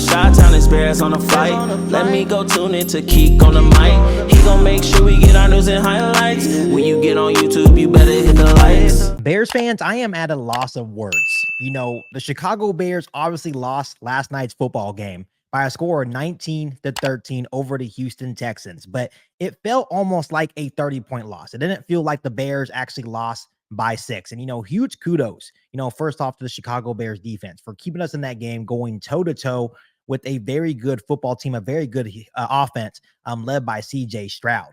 it's Chi-Town, it's Bears on the flight. Let me go tune in to Keek on the mic. He gon' make sure we get our news and highlights. When you get on YouTube, you better hit the likes. Bears fans, I am at a loss of words. You know, the Chicago Bears obviously lost last night's football game by a score of 19-13 over the Houston Texans, but it felt almost like a 30-point loss. It didn't feel like the Bears actually lost by 6. And, huge kudos, first off to the Chicago Bears defense for keeping us in that game, going toe-to-toe with a very good football team, a very good offense led by C.J. Stroud.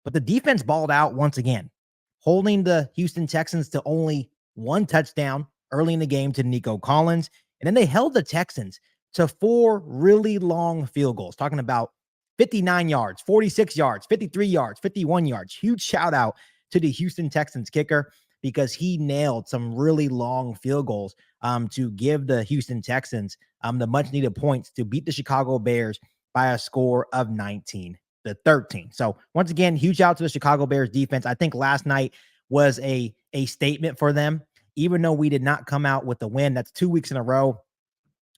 But the defense balled out once again, holding the Houston Texans to only 1 touchdown early in the game to Nico Collins. And then they held the Texans to 4 really long field goals, talking about 59 yards, 46 yards, 53 yards, 51 yards. Huge shout out to the Houston Texans kicker because he nailed some really long field goals to give the Houston Texans the much needed points to beat the Chicago Bears by a score of 19-13. So once again, huge out to the Chicago Bears defense. I think last night was a statement for them, even though we did not come out with the win. That's 2 weeks in a row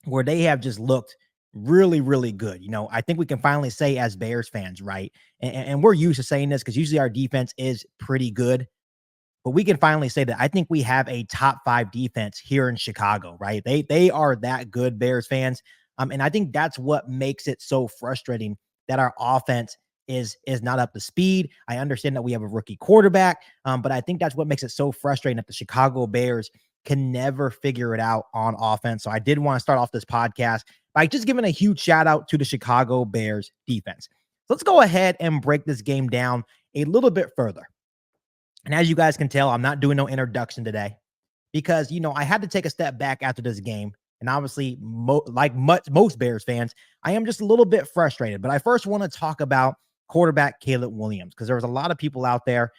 where they have just looked really, really good. I think we can finally say as Bears fans, right? And we're used to saying this because usually our defense is pretty good, but we can finally say that I think we have a top 5 defense here in Chicago, right? They are that good, Bears fans. And I think that's what makes it so frustrating that our offense is not up to speed. I understand that we have a rookie quarterback, but I think that's what makes it so frustrating that the Chicago Bears can never figure it out on offense. So I did want to start off this podcast by just giving a huge shout out to the Chicago Bears defense. Let's go ahead and break this game down a little bit further. And as you guys can tell, I'm not doing no introduction today because, I had to take a step back after this game. And obviously, most Bears fans, I am just a little bit frustrated. But I first want to talk about quarterback Caleb Williams because there was a lot of people out there,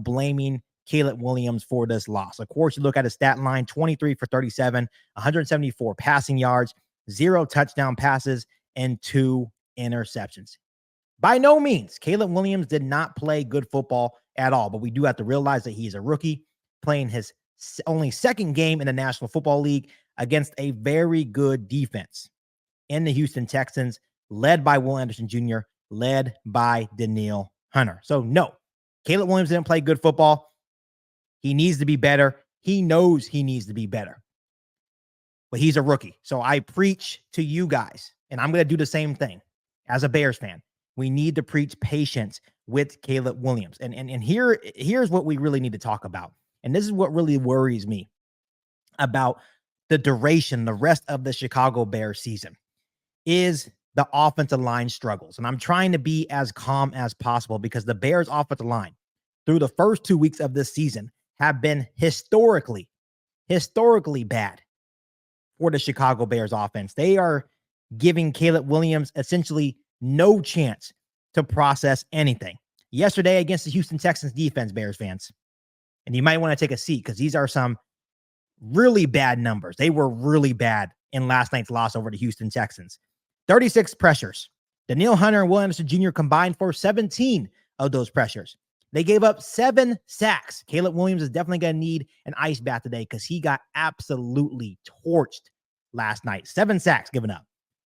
blaming Caleb Williams for this loss. Of course, you look at his stat line, 23 for 37, 174 passing yards, 0 touchdown passes, and 2 interceptions. By no means, Caleb Williams did not play good football at all, but we do have to realize that he's a rookie playing his only second game in the National Football League against a very good defense in the Houston Texans, led by Will Anderson Jr., led by Danielle Hunter. So no, Caleb Williams didn't play good football. He needs to be better. He knows he needs to be better. But he's a rookie. So I preach to you guys, and I'm going to do the same thing as a Bears fan. We need to preach patience with Caleb Williams. And here's what we really need to talk about. And this is what really worries me about the duration, the rest of the Chicago Bears season, is the offensive line struggles. And I'm trying to be as calm as possible because the Bears offensive line through the first 2 weeks of this season have been historically bad for the Chicago Bears offense. They are giving Caleb Williams essentially no chance to process anything. Yesterday against the Houston Texans defense, Bears fans, and you might want to take a seat because these are some really bad numbers. They were really bad in last night's loss over the Houston Texans. 36 pressures. Danielle Hunter and Will Anderson Jr. combined for 17 of those pressures. They gave up 7 sacks. Caleb Williams is definitely going to need an ice bath today because he got absolutely torched last night. 7 sacks given up.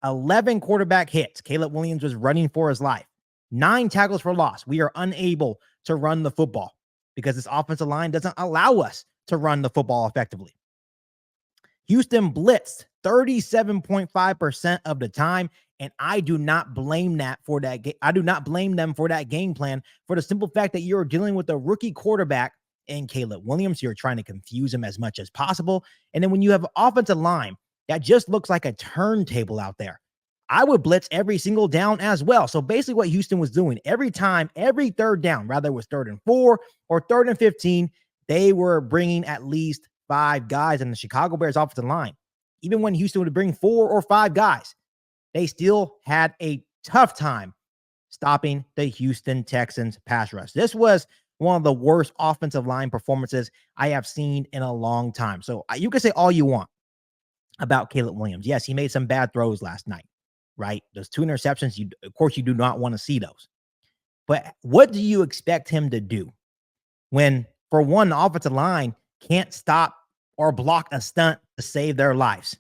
11 quarterback hits. Caleb Williams was running for his life. 9 tackles for loss. We are unable to run the football because this offensive line doesn't allow us to run the football effectively. Houston blitzed 37.5% of the time, and I do not blame them for that game plan for the simple fact that you're dealing with a rookie quarterback in Caleb Williams. You're trying to confuse him as much as possible. And then when you have an offensive line that just looks like a turntable out there, I would blitz every single down as well. So basically what Houston was doing every time, every third down, rather it was 3rd and 4 or 3rd and 15, they were bringing at least 5 guys in the Chicago Bears offensive line. Even when Houston would bring 4 or 5 guys, they still had a tough time stopping the Houston Texans pass rush. This was one of the worst offensive line performances I have seen in a long time. So you can say all you want about Caleb Williams. Yes, he made some bad throws last night, right? Those 2 interceptions, of course, you do not want to see those. But what do you expect him to do when, for one, the offensive line can't stop or block a stunt to save their lives?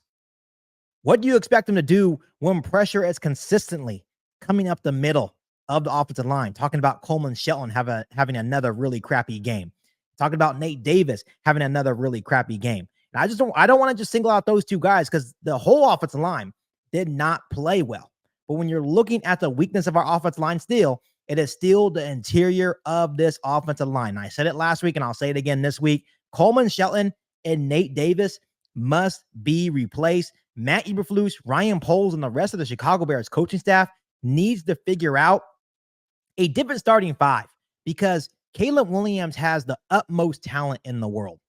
What do you expect them to do when pressure is consistently coming up the middle of the offensive line? Talking about Coleman Shelton having another really crappy game. Talking about Nate Davis having another really crappy game. And I don't want to just single out those two guys because the whole offensive line did not play well. But when you're looking at the weakness of our offensive line still, it is still the interior of this offensive line. And I said it last week and I'll say it again this week. Coleman Shelton and Nate Davis must be replaced. Matt Eberflus, Ryan Poles, and the rest of the Chicago Bears coaching staff needs to figure out a different starting five because Caleb Williams has the utmost talent in the world,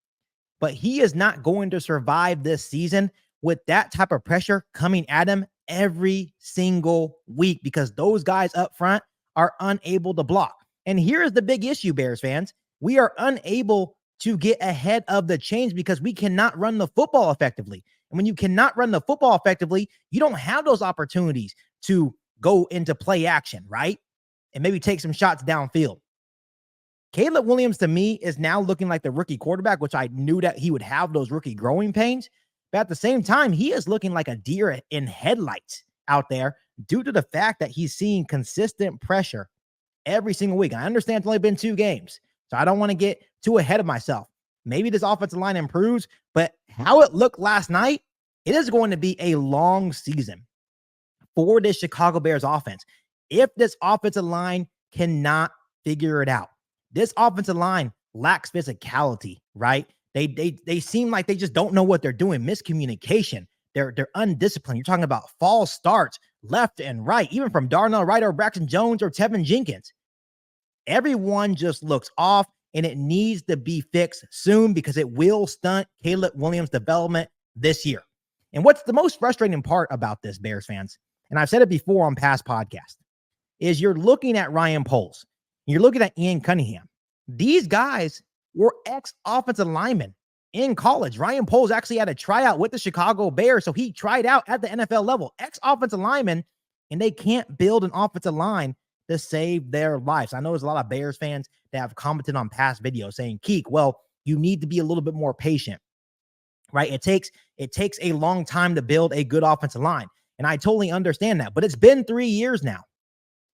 but he is not going to survive this season with that type of pressure coming at him every single week because those guys up front are unable to block. And here is the big issue, Bears fans. We are unable to get ahead of the change because we cannot run the football effectively. And when you cannot run the football effectively, you don't have those opportunities to go into play action, right? And maybe take some shots downfield. Caleb Williams, to me, is now looking like the rookie quarterback, which I knew that he would have those rookie growing pains. But at the same time, he is looking like a deer in headlights out there due to the fact that he's seeing consistent pressure every single week. I understand it's only been 2 games, so I don't want to get too ahead of myself. Maybe this offensive line improves, but how it looked last night, it is going to be a long season for this Chicago Bears offense. If this offensive line cannot figure it out, this offensive line lacks physicality, right? They seem like they just don't know what they're doing. Miscommunication. They're undisciplined. You're talking about false starts left and right, even from Darnell Wright or Braxton Jones or Tevin Jenkins. Everyone just looks off, and it needs to be fixed soon because it will stunt Caleb Williams' development this year. And what's the most frustrating part about this, Bears fans, and I've said it before on past podcasts, is you're looking at Ryan Poles, you're looking at Ian Cunningham. These guys were ex-offensive linemen in college. Ryan Poles actually had a tryout with the Chicago Bears, so he tried out at the NFL level. Ex-offensive linemen, and they can't build an offensive line to save their lives. I know there's a lot of Bears fans that have commented on past videos saying, Keek, well, you need to be a little bit more patient, right? It takes a long time to build a good offensive line. And I totally understand that, but it's been 3 years now.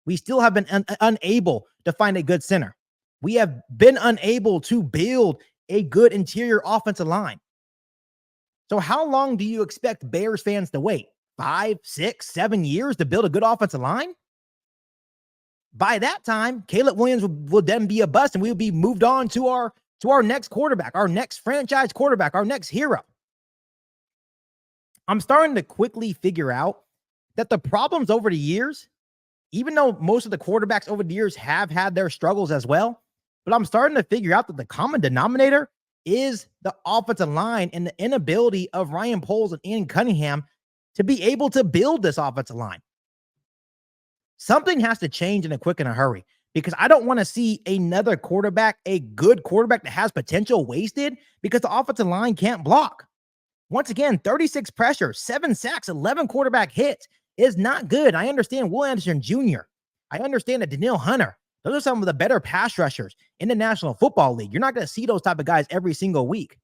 We still have been unable to find a good center. We have been unable to build a good interior offensive line. So how long do you expect Bears fans to wait? 5, 6, 7 years to build a good offensive line? By that time, Caleb Williams will then be a bust, and we'll be moved on to our next quarterback, our next franchise quarterback, our next hero. I'm starting to quickly figure out that the problems over the years, even though most of the quarterbacks over the years have had their struggles as well, but I'm starting to figure out that the common denominator is the offensive line and the inability of Ryan Poles and Ian Cunningham to be able to build this offensive line. Something has to change in a quick and a hurry because I don't want to see another quarterback, a good quarterback that has potential, wasted because the offensive line can't block. Once again, 36 pressures, 7 sacks, 11 quarterback hits is not good. I understand Will Anderson Jr. I understand that Danielle Hunter. Those are some of the better pass rushers in the National Football League. You're not going to see those type of guys every single week.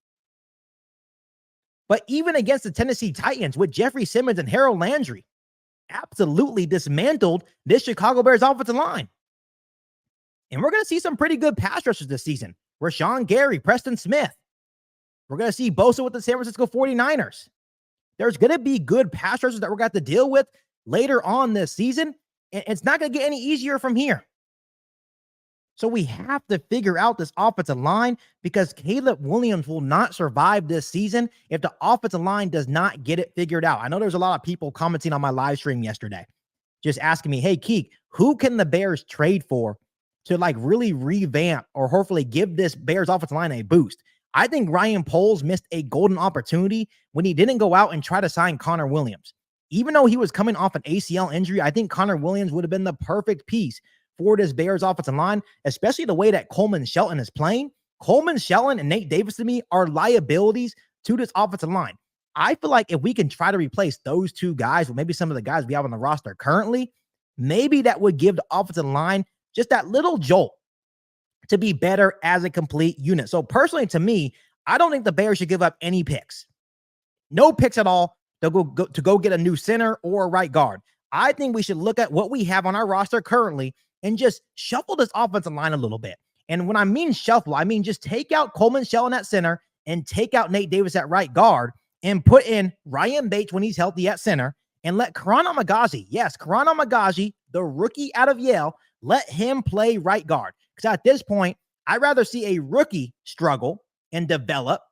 But even against the Tennessee Titans with Jeffrey Simmons and Harold Landry, absolutely dismantled this Chicago Bears offensive line. And we're going to see some pretty good pass rushers this season. Rashawn Gary, Preston Smith. We're going to see Bosa with the San Francisco 49ers. There's going to be good pass rushers that we're going to have to deal with later on this season. And it's not going to get any easier from here. So we have to figure out this offensive line because Caleb Williams will not survive this season if the offensive line does not get it figured out. I know there's a lot of people commenting on my live stream yesterday, just asking me, hey, Keek, who can the Bears trade for to like really revamp or hopefully give this Bears offensive line a boost? I think Ryan Poles missed a golden opportunity when he didn't go out and try to sign Connor Williams. Even though he was coming off an ACL injury, I think Connor Williams would have been the perfect piece for this Bears offensive line, especially the way that Coleman Shelton is playing. Coleman Shelton and Nate Davis to me are liabilities to this offensive line. I feel like if we can try to replace those two guys with maybe some of the guys we have on the roster currently, maybe that would give the offensive line just that little jolt to be better as a complete unit. So personally, to me, I don't think the Bears should give up any picks. No picks at all to go get a new center or a right guard. I think we should look at what we have on our roster currently and just shuffle this offensive line a little bit. And when I mean shuffle, I mean just take out Coleman Shelton at center and take out Nate Davis at right guard and put in Ryan Bates when he's healthy at center and let Karan Amagazi, yes, Karan Amagazi, the rookie out of Yale, let him play right guard. Because at this point, I'd rather see a rookie struggle and develop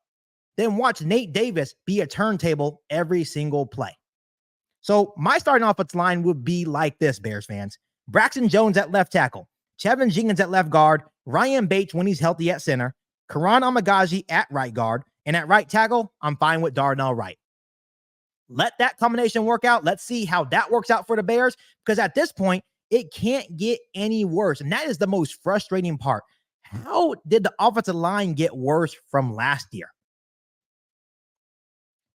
than watch Nate Davis be a turntable every single play. So my starting offensive line would be like this, Bears fans. Braxton Jones at left tackle, Chevin Jenkins at left guard, Ryan Bates when he's healthy at center, Karan Amagazi at right guard, and at right tackle, I'm fine with Darnell Wright. Let that combination work out. Let's see how that works out for the Bears, because at this point, it can't get any worse. And that is the most frustrating part. How did the offensive line get worse from last year?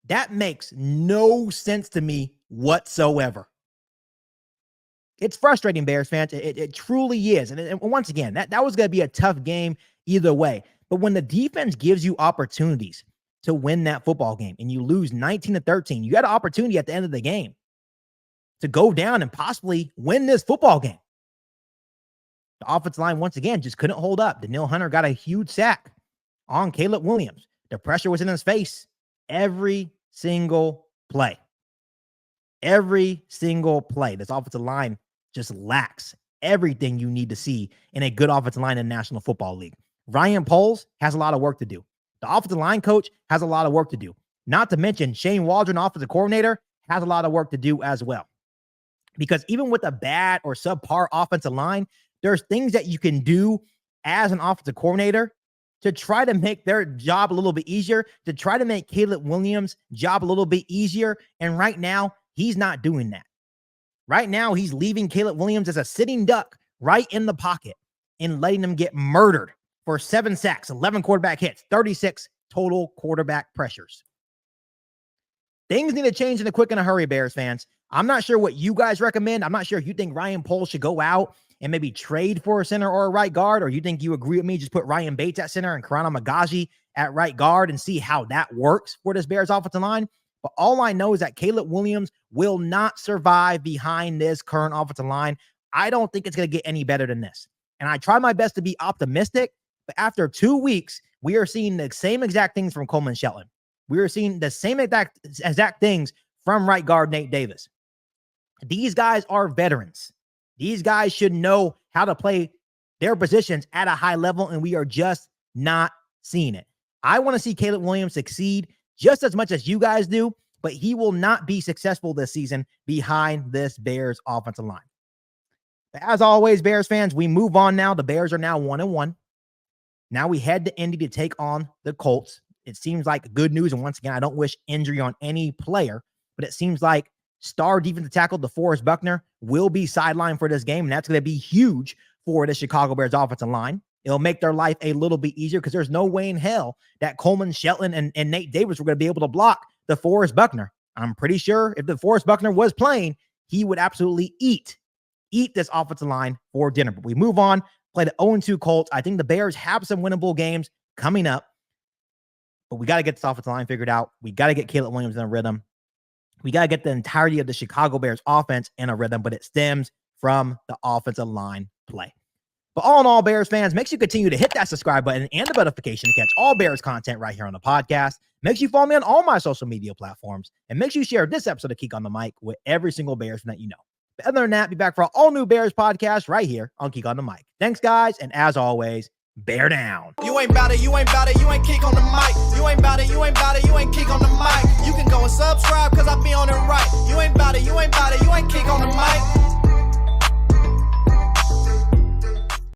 That makes no sense to me whatsoever. It's frustrating, Bears fans. It truly is. And once again, that was going to be a tough game either way. But when the defense gives you opportunities to win that football game and you lose 19-13, you got an opportunity at the end of the game to go down and possibly win this football game. The offensive line, once again, just couldn't hold up. Daniil Hunter got a huge sack on Caleb Williams. The pressure was in his face every single play. Every single play. This offensive line just lacks everything you need to see in a good offensive line in the National Football League. Ryan Poles has a lot of work to do. The offensive line coach has a lot of work to do. Not to mention Shane Waldron, offensive coordinator, has a lot of work to do as well. Because even with a bad or subpar offensive line, there's things that you can do as an offensive coordinator to try to make their job a little bit easier, to try to make Caleb Williams' job a little bit easier. And right now, he's not doing that. Right now, he's leaving Caleb Williams as a sitting duck right in the pocket and letting him get murdered for 7 sacks, 11 quarterback hits, 36 total quarterback pressures. Things need to change in a quick and a hurry, Bears fans. I'm not sure what you guys recommend. I'm not sure if you think Ryan Poles should go out and maybe trade for a center or a right guard, or you think you agree with me, just put Ryan Bates at center and Karan Amagazi at right guard and see how that works for this Bears offensive line. But all I know is that Caleb Williams will not survive behind this current offensive line. I don't think it's going to get any better than this. And I try my best to be optimistic, but after 2 weeks, we are seeing the same exact things from Coleman Shelton. We are seeing the same exact things from right guard Nate Davis. These guys are veterans. These guys should know how to play their positions at a high level, and we are just not seeing it. I want to see Caleb Williams succeed just as much as you guys do, but he will not be successful this season behind this Bears offensive line. As always, Bears fans, we move on now. The Bears are now 1-1. Now we head to Indy to take on the Colts. It seems like good news, and once again, I don't wish injury on any player, but it seems like star defensive tackle DeForest Buckner will be sidelined for this game, and that's going to be huge for the Chicago Bears offensive line. It'll make their life a little bit easier because there's no way in hell that Coleman Shelton and Nate Davis were going to be able to block DeForest Buckner. I'm pretty sure if DeForest Buckner was playing, he would absolutely eat this offensive line for dinner. But we move on, play the 0-2 Colts. I think the Bears have some winnable games coming up, but we got to get this offensive line figured out. We got to get Caleb Williams in a rhythm. We got to get the entirety of the Chicago Bears offense in a rhythm, but it stems from the offensive line play. But all in all, Bears fans, make sure you continue to hit that subscribe button and the notification to catch all Bears content right here on the podcast. Make sure you follow me on all my social media platforms, and make sure you share this episode of Geek on the Mic with every single Bears fan that you know. But other than that, be back for an all-new Bears podcast right here on Geek on the Mic. Thanks, guys, and as always, bear down. You ain't bout it, you ain't bout it, you ain't Geek on the Mic.